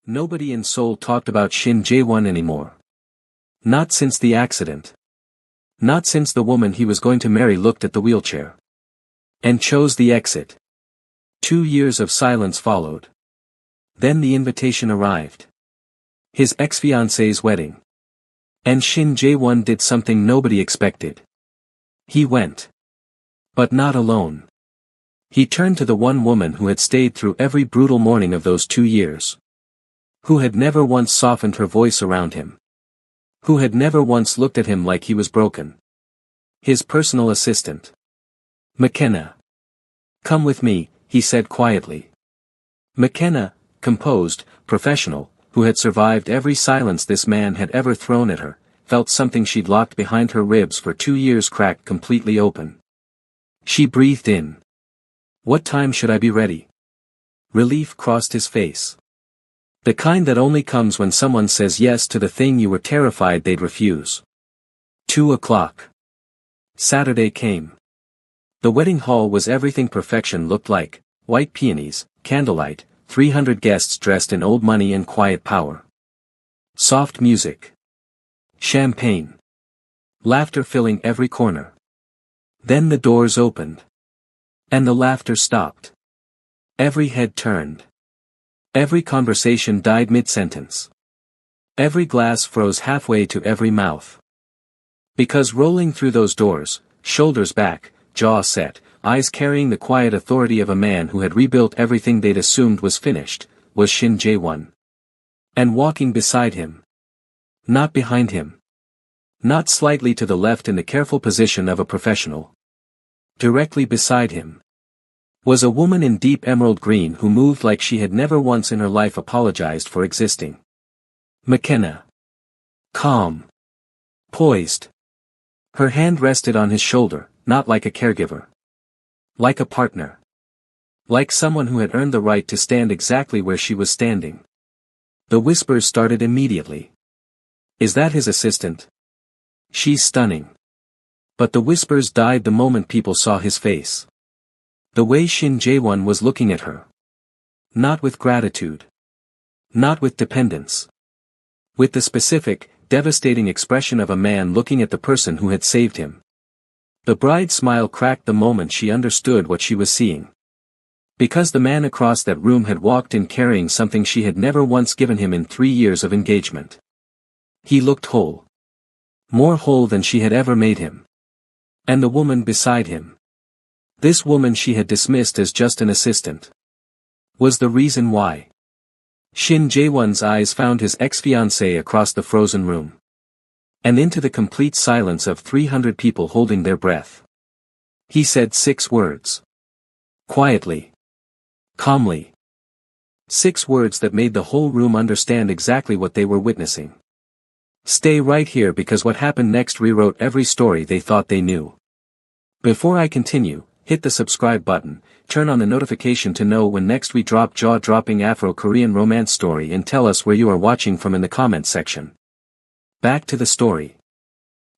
Nobody in Seoul talked about Shin Jae-won anymore. Not since the accident. Not since the woman he was going to marry looked at the wheelchair. And chose the exit. 2 years of silence followed. Then the invitation arrived. His ex-fiancée's wedding. And Shin Jae-won did something nobody expected. He went. But not alone. He turned to the one woman who had stayed through every brutal morning of those 2 years. Who had never once softened her voice around him. Who had never once looked at him like he was broken. His personal assistant. McKenna. Come with me, he said quietly. McKenna, composed, professional, who had survived every silence this man had ever thrown at her, felt something she'd locked behind her ribs for 2 years cracked completely open. She breathed in. What time should I be ready? Relief crossed his face. The kind that only comes when someone says yes to the thing you were terrified they'd refuse. 2 o'clock. Saturday came. The wedding hall was everything perfection looked like: white peonies, candlelight, 300 guests dressed in old money and quiet power. Soft music. Champagne. Laughter filling every corner. Then the doors opened. And the laughter stopped. Every head turned. Every conversation died mid-sentence. Every glass froze halfway to every mouth. Because rolling through those doors, shoulders back, jaw set, eyes carrying the quiet authority of a man who had rebuilt everything they'd assumed was finished, was Shin Jae-won. And walking beside him. Not behind him. Not slightly to the left in the careful position of a professional. Directly beside him. Was a woman in deep emerald green who moved like she had never once in her life apologized for existing. McKenna. Calm. Poised. Her hand rested on his shoulder, not like a caregiver. Like a partner. Like someone who had earned the right to stand exactly where she was standing. The whispers started immediately. Is that his assistant? She's stunning. But the whispers died the moment people saw his face. The way Shin Jae-won was looking at her. Not with gratitude. Not with dependence. With the specific, devastating expression of a man looking at the person who had saved him. The bride's smile cracked the moment she understood what she was seeing. Because the man across that room had walked in carrying something she had never once given him in 3 years of engagement. He looked whole. More whole than she had ever made him. And the woman beside him. This woman she had dismissed as just an assistant. Was the reason why. Shin Jae-won's eyes found his ex-fiancée across the frozen room. And into the complete silence of 300 people holding their breath. He said 6 words. Quietly. Calmly. 6 words that made the whole room understand exactly what they were witnessing. Stay right here because what happened next rewrote every story they thought they knew. Before I continue, hit the subscribe button, turn on the notification to know when next we drop jaw-dropping Afro-Korean romance story and tell us where you are watching from in the comments section. Back to the story.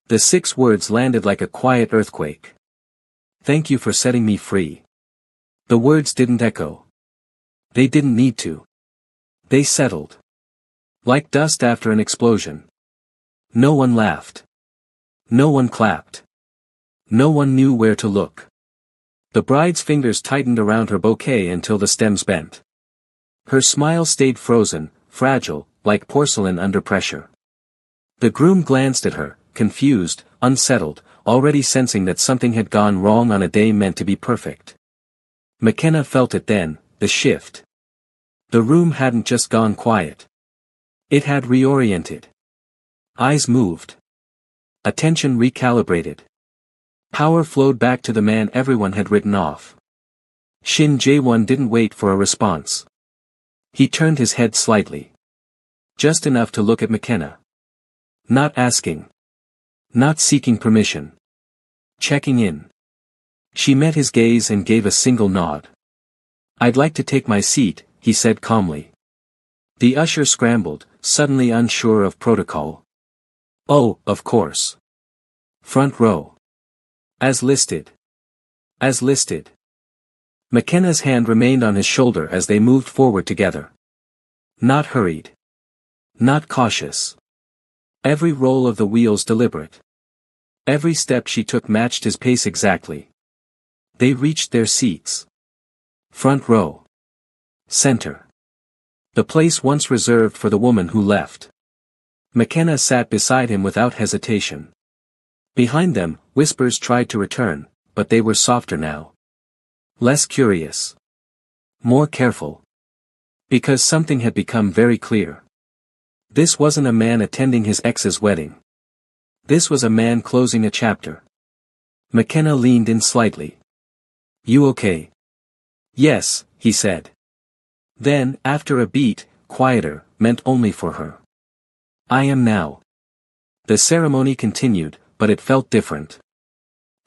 The 6 words landed like a quiet earthquake. Thank you for setting me free. The words didn't echo. They didn't need to. They settled. Like dust after an explosion. No one laughed. No one clapped. No one knew where to look. The bride's fingers tightened around her bouquet until the stems bent. Her smile stayed frozen, fragile, like porcelain under pressure. The groom glanced at her, confused, unsettled, already sensing that something had gone wrong on a day meant to be perfect. McKenna felt it then, the shift. The room hadn't just gone quiet. It had reoriented. Eyes moved. Attention recalibrated. Power flowed back to the man everyone had written off. Shin Jae-won didn't wait for a response. He turned his head slightly. Just enough to look at McKenna. Not asking. Not seeking permission. Checking in. She met his gaze and gave a single nod. I'd like to take my seat, he said calmly. The usher scrambled, suddenly unsure of protocol. Oh, of course. Front row. As listed. As listed. McKenna's hand remained on his shoulder as they moved forward together. Not hurried. Not cautious. Every roll of the wheels deliberate. Every step she took matched his pace exactly. They reached their seats. Front row. Center. The place once reserved for the woman who left. McKenna sat beside him without hesitation. Behind them, whispers tried to return, but they were softer now. Less curious. More careful. Because something had become very clear. This wasn't a man attending his ex's wedding. This was a man closing a chapter. McKenna leaned in slightly. You okay? Yes, he said. Then, after a beat, quieter, meant only for her. I am now. The ceremony continued, but it felt different.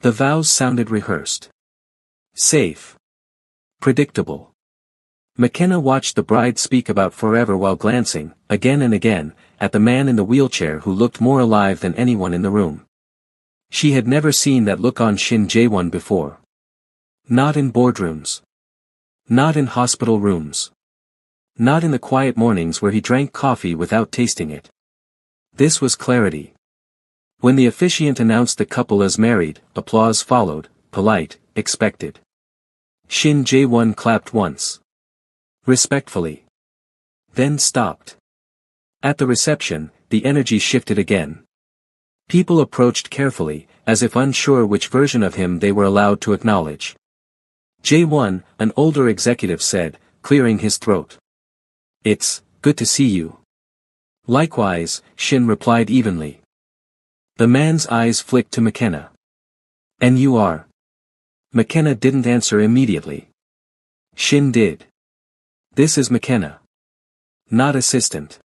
The vows sounded rehearsed. Safe. Predictable. McKenna watched the bride speak about forever while glancing, again and again, at the man in the wheelchair who looked more alive than anyone in the room. She had never seen that look on Shin Jae-won before. Not in boardrooms. Not in hospital rooms. Not in the quiet mornings where he drank coffee without tasting it. This was clarity. When the officiant announced the couple as married, applause followed, polite, expected. Shin Jae-won clapped once. Respectfully. Then stopped. At the reception, the energy shifted again. People approached carefully, as if unsure which version of him they were allowed to acknowledge. Jae-won, an older executive said, clearing his throat. It's good to see you. Likewise, Shin replied evenly. The man's eyes flicked to McKenna. And you are? McKenna didn't answer immediately. Shin did. This is McKenna. Not assistant.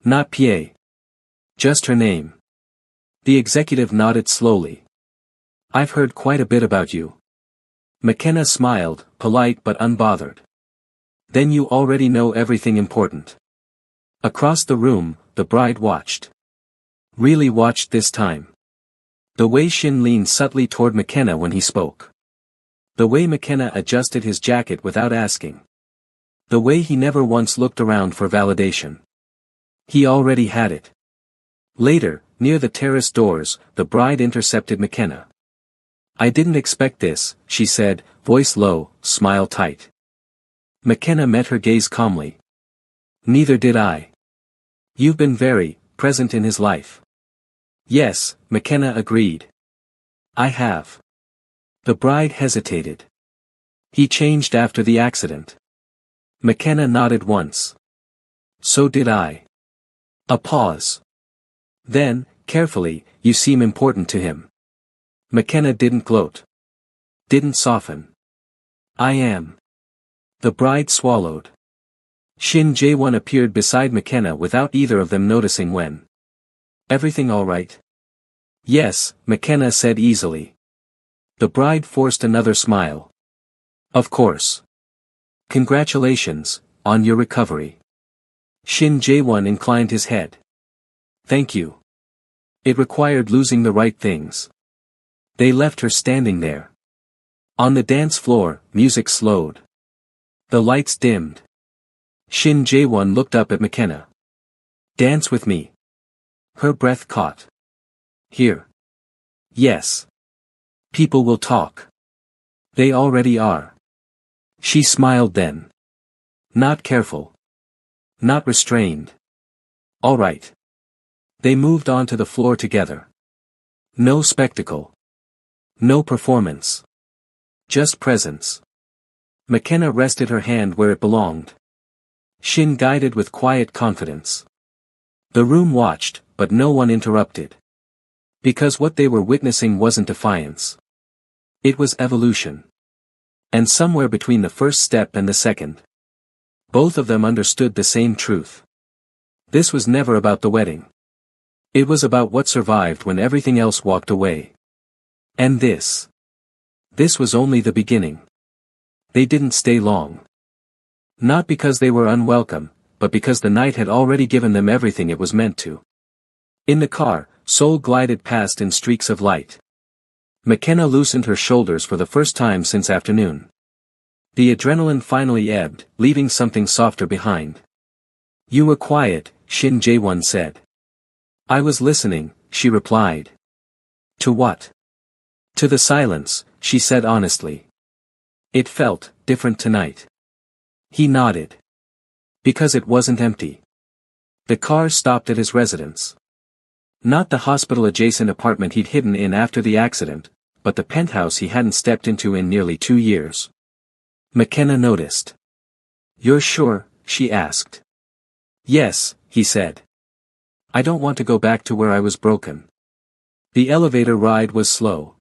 Not PA. Just her name. The executive nodded slowly. I've heard quite a bit about you. McKenna smiled, polite but unbothered. Then you already know everything important. Across the room, the bride watched. Really watched this time. The way Shin leaned subtly toward McKenna when he spoke. The way McKenna adjusted his jacket without asking. The way he never once looked around for validation. He already had it. Later, near the terrace doors, the bride intercepted McKenna. I didn't expect this, she said, voice low, smile tight. McKenna met her gaze calmly. Neither did I. You've been very present in his life. Yes, McKenna agreed. I have. The bride hesitated. He changed after the accident. McKenna nodded once. So did I. A pause. Then, carefully, you seem important to him. McKenna didn't gloat. Didn't soften. I am. The bride swallowed. Shin Jae-won appeared beside McKenna without either of them noticing when. Everything all right? Yes, McKenna said easily. The bride forced another smile. Of course. Congratulations, on your recovery. Shin Jae-won inclined his head. Thank you. It required losing the right things. They left her standing there. On the dance floor, music slowed. The lights dimmed. Shin Jae-won looked up at McKenna. Dance with me. Her breath caught. Here. Yes. People will talk. They already are. She smiled then. Not careful. Not restrained. All right. They moved onto the floor together. No spectacle. No performance. Just presence. McKenna rested her hand where it belonged. Shin guided with quiet confidence. The room watched, but no one interrupted. Because what they were witnessing wasn't defiance. It was evolution. And somewhere between the first step and the second. Both of them understood the same truth. This was never about the wedding. It was about what survived when everything else walked away. And this. This was only the beginning. They didn't stay long. Not because they were unwelcome, but because the night had already given them everything it was meant to. In the car, Seoul glided past in streaks of light. McKenna loosened her shoulders for the first time since afternoon. The adrenaline finally ebbed, leaving something softer behind. You were quiet, Shin Jae-won said. I was listening, she replied. To what? To the silence, she said honestly. It felt different tonight. He nodded. Because it wasn't empty. The car stopped at his residence. Not the hospital-adjacent apartment he'd hidden in after the accident, but the penthouse he hadn't stepped into in nearly 2 years. McKenna noticed. You're sure? She asked. Yes, he said. I don't want to go back to where I was broken. The elevator ride was slow.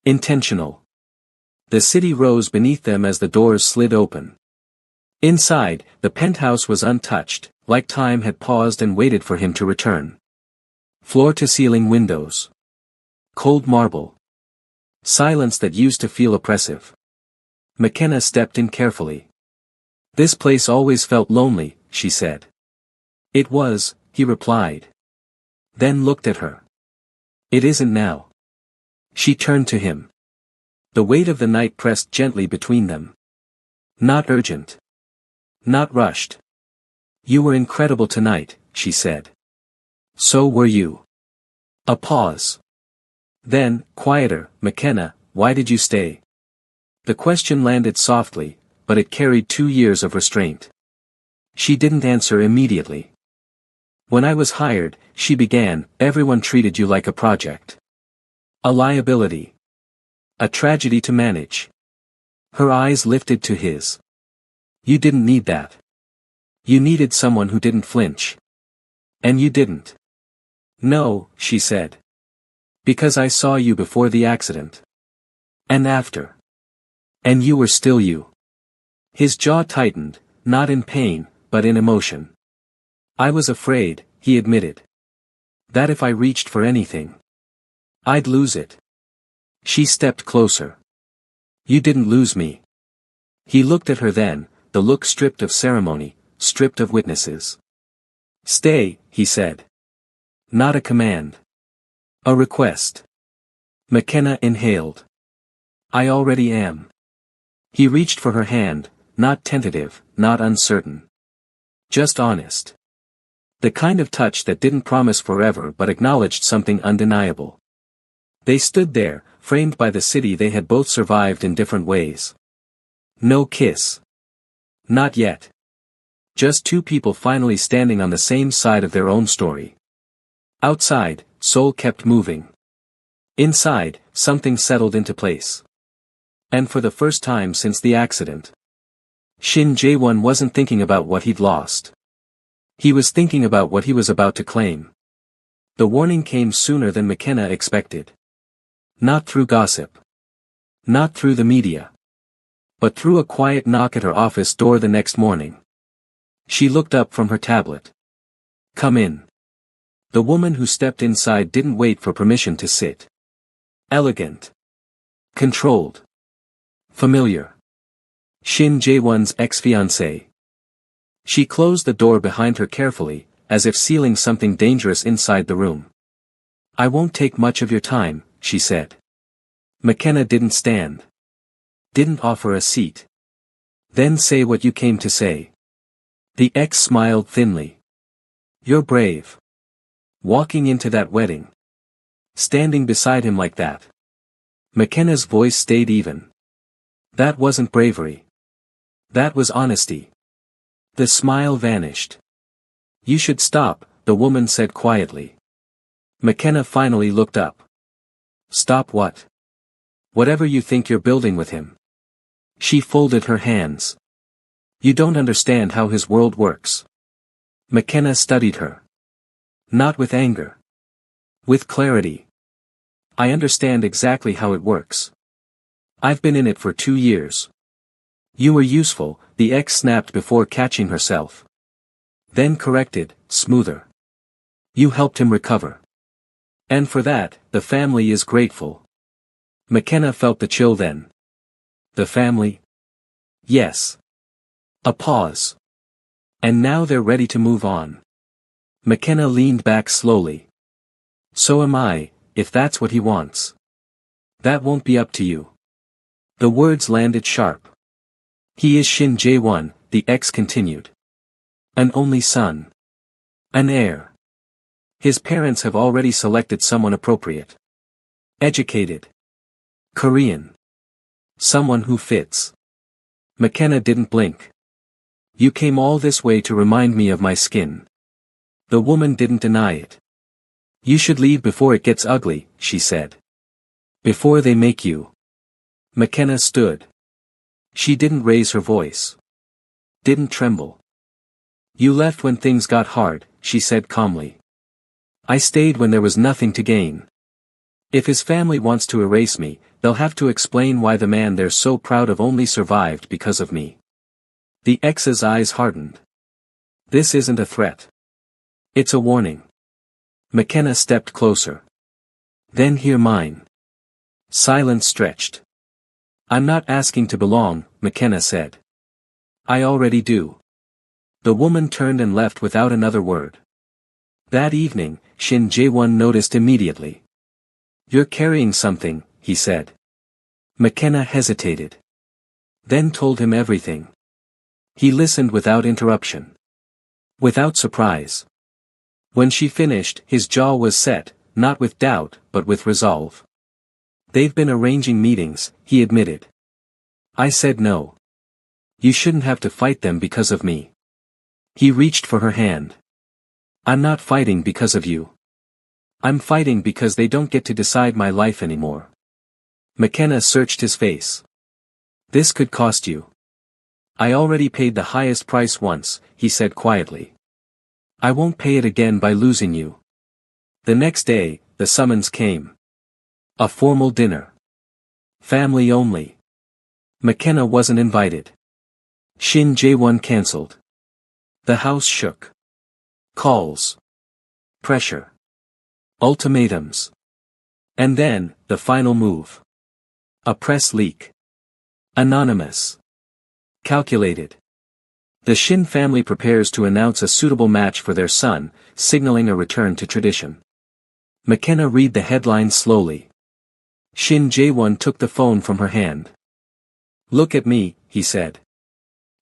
Intentional. The city rose beneath them as the doors slid open. Inside, the penthouse was untouched, like time had paused and waited for him to return. Floor-to-ceiling windows. Cold marble. Silence that used to feel oppressive. McKenna stepped in carefully. This place always felt lonely, she said. It was, he replied. Then looked at her. It isn't now. She turned to him. The weight of the night pressed gently between them. Not urgent. Not rushed. You were incredible tonight, she said. So were you. A pause. Then, quieter, McKenna, why did you stay? The question landed softly, but it carried 2 years of restraint. She didn't answer immediately. When I was hired, she began, everyone treated you like a project. A liability. A tragedy to manage. Her eyes lifted to his. You didn't need that. You needed someone who didn't flinch. And you didn't. No, she said. Because I saw you before the accident. And after. And you were still you. His jaw tightened, not in pain, but in emotion. I was afraid, he admitted. That if I reached for anything, I'd lose it. She stepped closer. You didn't lose me. He looked at her then, the look stripped of ceremony, stripped of witnesses. Stay, he said. Not a command. A request. McKenna inhaled. I already am. He reached for her hand, not tentative, not uncertain. Just honest. The kind of touch that didn't promise forever but acknowledged something undeniable. They stood there, framed by the city they had both survived in different ways. No kiss. Not yet. Just two people finally standing on the same side of their own story. Outside, Seoul kept moving. Inside, something settled into place. And for the first time since the accident, Shin Jae-won wasn't thinking about what he'd lost. He was thinking about what he was about to claim. The warning came sooner than McKenna expected. Not through gossip. Not through the media. But through a quiet knock at her office door the next morning. She looked up from her tablet. Come in. The woman who stepped inside didn't wait for permission to sit. Elegant. Controlled. Familiar. Shin Jae-won's ex-fiancée. She closed the door behind her carefully, as if sealing something dangerous inside the room. I won't take much of your time, she said. McKenna didn't stand. Didn't offer a seat. Then say what you came to say. The ex smiled thinly. You're brave. Walking into that wedding. Standing beside him like that. McKenna's voice stayed even. That wasn't bravery. That was honesty. The smile vanished. You should stop, the woman said quietly. McKenna finally looked up. Stop what? Whatever you think you're building with him. She folded her hands. You don't understand how his world works. McKenna studied her. Not with anger. With clarity. I understand exactly how it works. I've been in it for 2 years. You were useful, the ex snapped before catching herself. Then corrected, smoother. You helped him recover. And for that, the family is grateful. McKenna felt the chill then. The family? Yes. A pause. And now they're ready to move on. McKenna leaned back slowly. So am I, if that's what he wants. That won't be up to you. The words landed sharp. He is Shin Jae-won, the ex continued. An only son. An heir. His parents have already selected someone appropriate. Educated. Korean. Someone who fits. McKenna didn't blink. You came all this way to remind me of my skin. The woman didn't deny it. You should leave before it gets ugly, she said. Before they make you. McKenna stood. She didn't raise her voice. Didn't tremble. You left when things got hard, she said calmly. I stayed when there was nothing to gain. If his family wants to erase me, they'll have to explain why the man they're so proud of only survived because of me. The ex's eyes hardened. This isn't a threat. It's a warning. McKenna stepped closer. Then hear mine. Silence stretched. I'm not asking to belong, McKenna said. I already do. The woman turned and left without another word. That evening, Shin Jae-won noticed immediately. You're carrying something, he said. McKenna hesitated. Then told him everything. He listened without interruption. Without surprise. When she finished, his jaw was set, not with doubt, but with resolve. They've been arranging meetings, he admitted. I said no. You shouldn't have to fight them because of me. He reached for her hand. I'm not fighting because of you. I'm fighting because they don't get to decide my life anymore. McKenna searched his face. This could cost you. I already paid the highest price once, he said quietly. I won't pay it again by losing you. The next day, the summons came. A formal dinner. Family only. McKenna wasn't invited. Shin Jae-won cancelled. The house shook. Calls. Pressure. Ultimatums. And then, the final move. A press leak. Anonymous. Calculated. The Shin family prepares to announce a suitable match for their son, signaling a return to tradition. McKenna read the headline slowly. Shin Jae-won took the phone from her hand. Look at me, he said.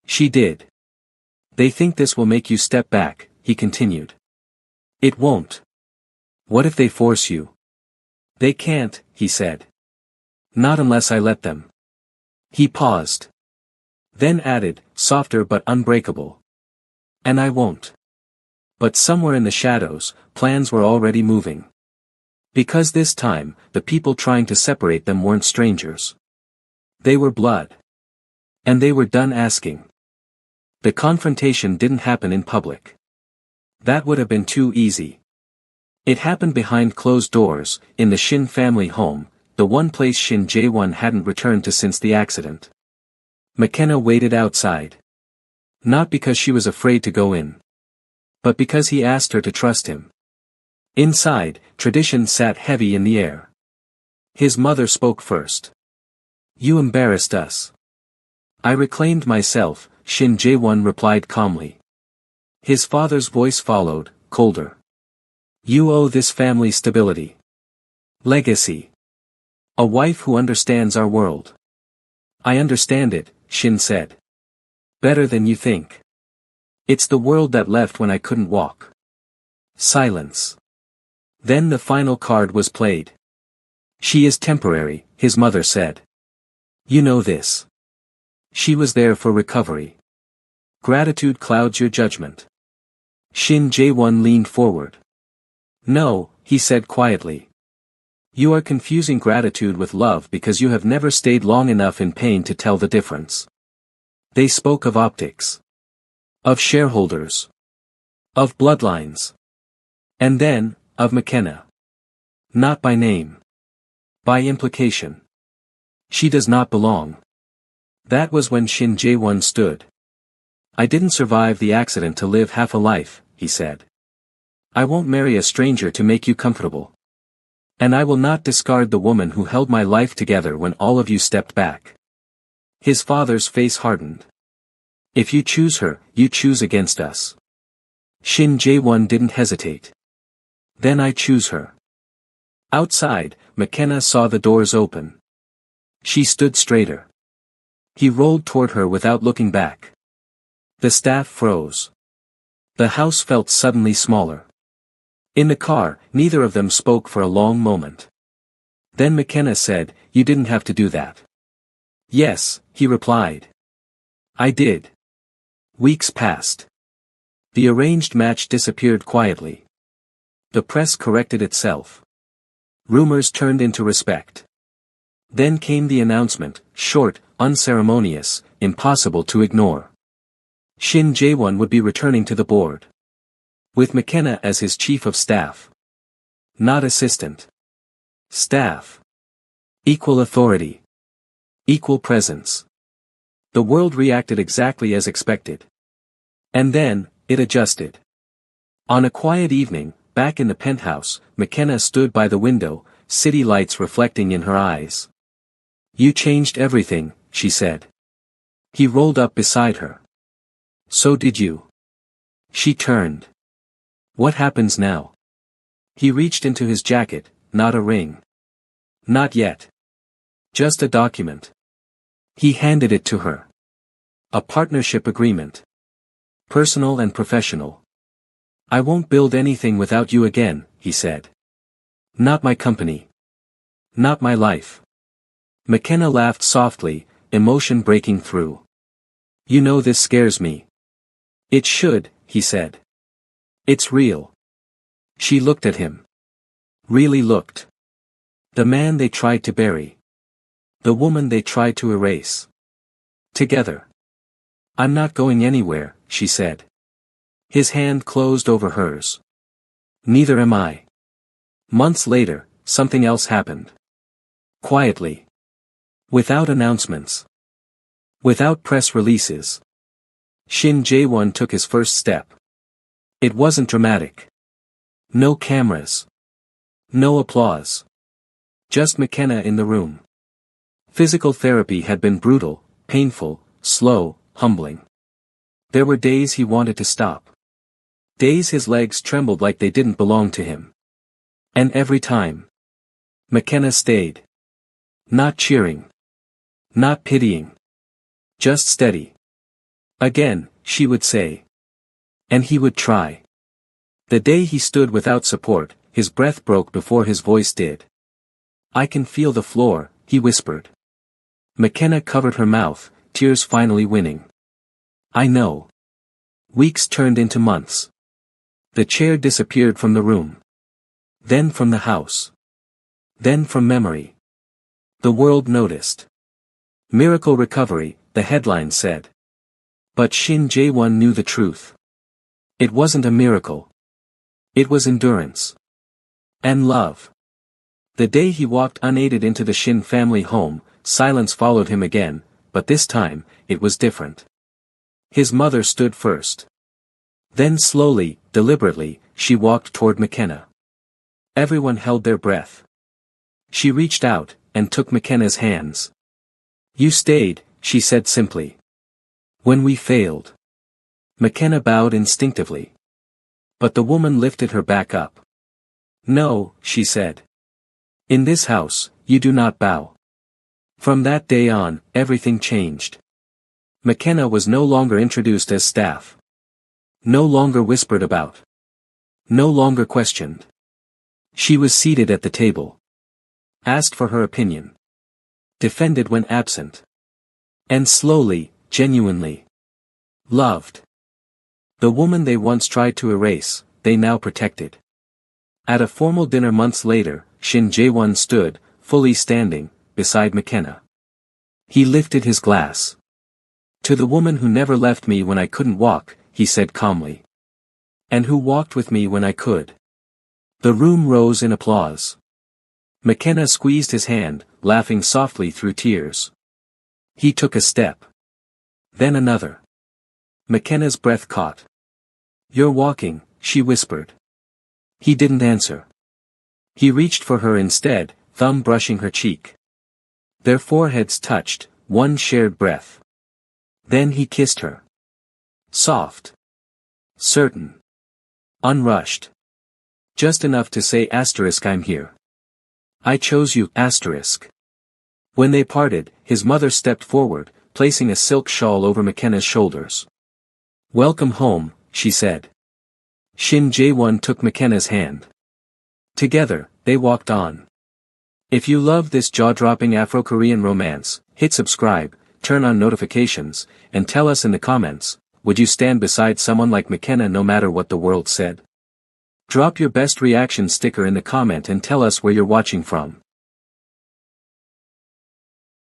She did. They think this will make you step back, he continued. It won't. What if they force you? They can't, he said. Not unless I let them. He paused. Then added, softer but unbreakable. And I won't. But somewhere in the shadows, plans were already moving. Because this time, the people trying to separate them weren't strangers. They were blood. And they were done asking. The confrontation didn't happen in public. That would have been too easy. It happened behind closed doors, in the Shin family home, the one place Shin Jae-won hadn't returned to since the accident. McKenna waited outside. Not because she was afraid to go in. But because he asked her to trust him. Inside, tradition sat heavy in the air. His mother spoke first. You embarrassed us. I reclaimed myself, Shin Jae-won replied calmly. His father's voice followed, colder. You owe this family stability. Legacy. A wife who understands our world. I understand it, Shin said. Better than you think. It's the world that left when I couldn't walk. Silence. Then the final card was played. She is temporary, his mother said. You know this. She was there for recovery. Gratitude clouds your judgment. Shin Jae-won leaned forward. No, he said quietly. You are confusing gratitude with love because you have never stayed long enough in pain to tell the difference. They spoke of optics. Of shareholders. Of bloodlines. And then, of McKenna. Not by name. By implication. She does not belong. That was when Shin Jae-won stood. I didn't survive the accident to live half a life, he said. I won't marry a stranger to make you comfortable. And I will not discard the woman who held my life together when all of you stepped back. His father's face hardened. If you choose her, you choose against us. Shin Jae-won didn't hesitate. Then I choose her. Outside, McKenna saw the doors open. She stood straighter. He rolled toward her without looking back. The staff froze. The house felt suddenly smaller. In the car, neither of them spoke for a long moment. Then McKenna said, "You didn't have to do that." "Yes," he replied. "I did." Weeks passed. The arranged match disappeared quietly. The press corrected itself. Rumors turned into respect. Then came the announcement, short, unceremonious, impossible to ignore. Shin Jae-won would be returning to the board. With McKenna as his chief of staff. Not assistant. Staff. Equal authority. Equal presence. The world reacted exactly as expected. And then, it adjusted. On a quiet evening, back in the penthouse, McKenna stood by the window, city lights reflecting in her eyes. "You changed everything," she said. He rolled up beside her. "So did you." She turned. "What happens now?" He reached into his jacket, "Not a ring." "Not yet. Just a document." He handed it to her. "A partnership agreement. Personal and professional. I won't build anything without you again," he said. "Not my company. Not my life." McKenna laughed softly, emotion breaking through. "You know this scares me." "It should," he said. "It's real." She looked at him. Really looked. The man they tried to bury. The woman they tried to erase. Together. "I'm not going anywhere," she said. His hand closed over hers. "Neither am I." Months later, something else happened. Quietly. Without announcements. Without press releases. Shin Jae-won took his first step. It wasn't dramatic. No cameras. No applause. Just McKenna in the room. Physical therapy had been brutal, painful, slow, humbling. There were days he wanted to stop. Days his legs trembled like they didn't belong to him. And every time, McKenna stayed. Not cheering. Not pitying. Just steady. Again, she would say. And he would try. The day he stood without support, his breath broke before his voice did. "I can feel the floor," he whispered. McKenna covered her mouth, tears finally winning. "I know." Weeks turned into months. The chair disappeared from the room. Then from the house. Then from memory. The world noticed. "Miracle recovery," the headline said. But Shin Jae-won knew the truth. It wasn't a miracle. It was endurance. And love. The day he walked unaided into the Shin family home, silence followed him again, but this time, it was different. His mother stood first. Then slowly, deliberately, she walked toward McKenna. Everyone held their breath. She reached out, and took McKenna's hands. "You stayed," she said simply. "When we failed." McKenna bowed instinctively. But the woman lifted her back up. "No," she said. "In this house, you do not bow." From that day on, everything changed. McKenna was no longer introduced as staff. No longer whispered about. No longer questioned. She was seated at the table. Asked for her opinion. Defended when absent. And slowly, genuinely. Loved. The woman they once tried to erase, they now protected. At a formal dinner months later, Shin Jae-won stood, fully standing, beside McKenna. He lifted his glass. "To the woman who never left me when I couldn't walk," he said calmly. "And who walked with me when I could." The room rose in applause. McKenna squeezed his hand, laughing softly through tears. He took a step. Then another. McKenna's breath caught. "You're walking," she whispered. He didn't answer. He reached for her instead, thumb brushing her cheek. Their foreheads touched, one shared breath. Then he kissed her. Soft. Certain. Unrushed. Just enough to say "I'm here. I chose you." When they parted, his mother stepped forward, placing a silk shawl over McKenna's shoulders. "Welcome home," she said. Shin Jae-won took McKenna's hand. Together, they walked on. If you love this jaw-dropping Afro-Korean romance, hit subscribe, turn on notifications, and tell us in the comments, would you stand beside someone like McKenna no matter what the world said? Drop your best reaction sticker in the comment and tell us where you're watching from.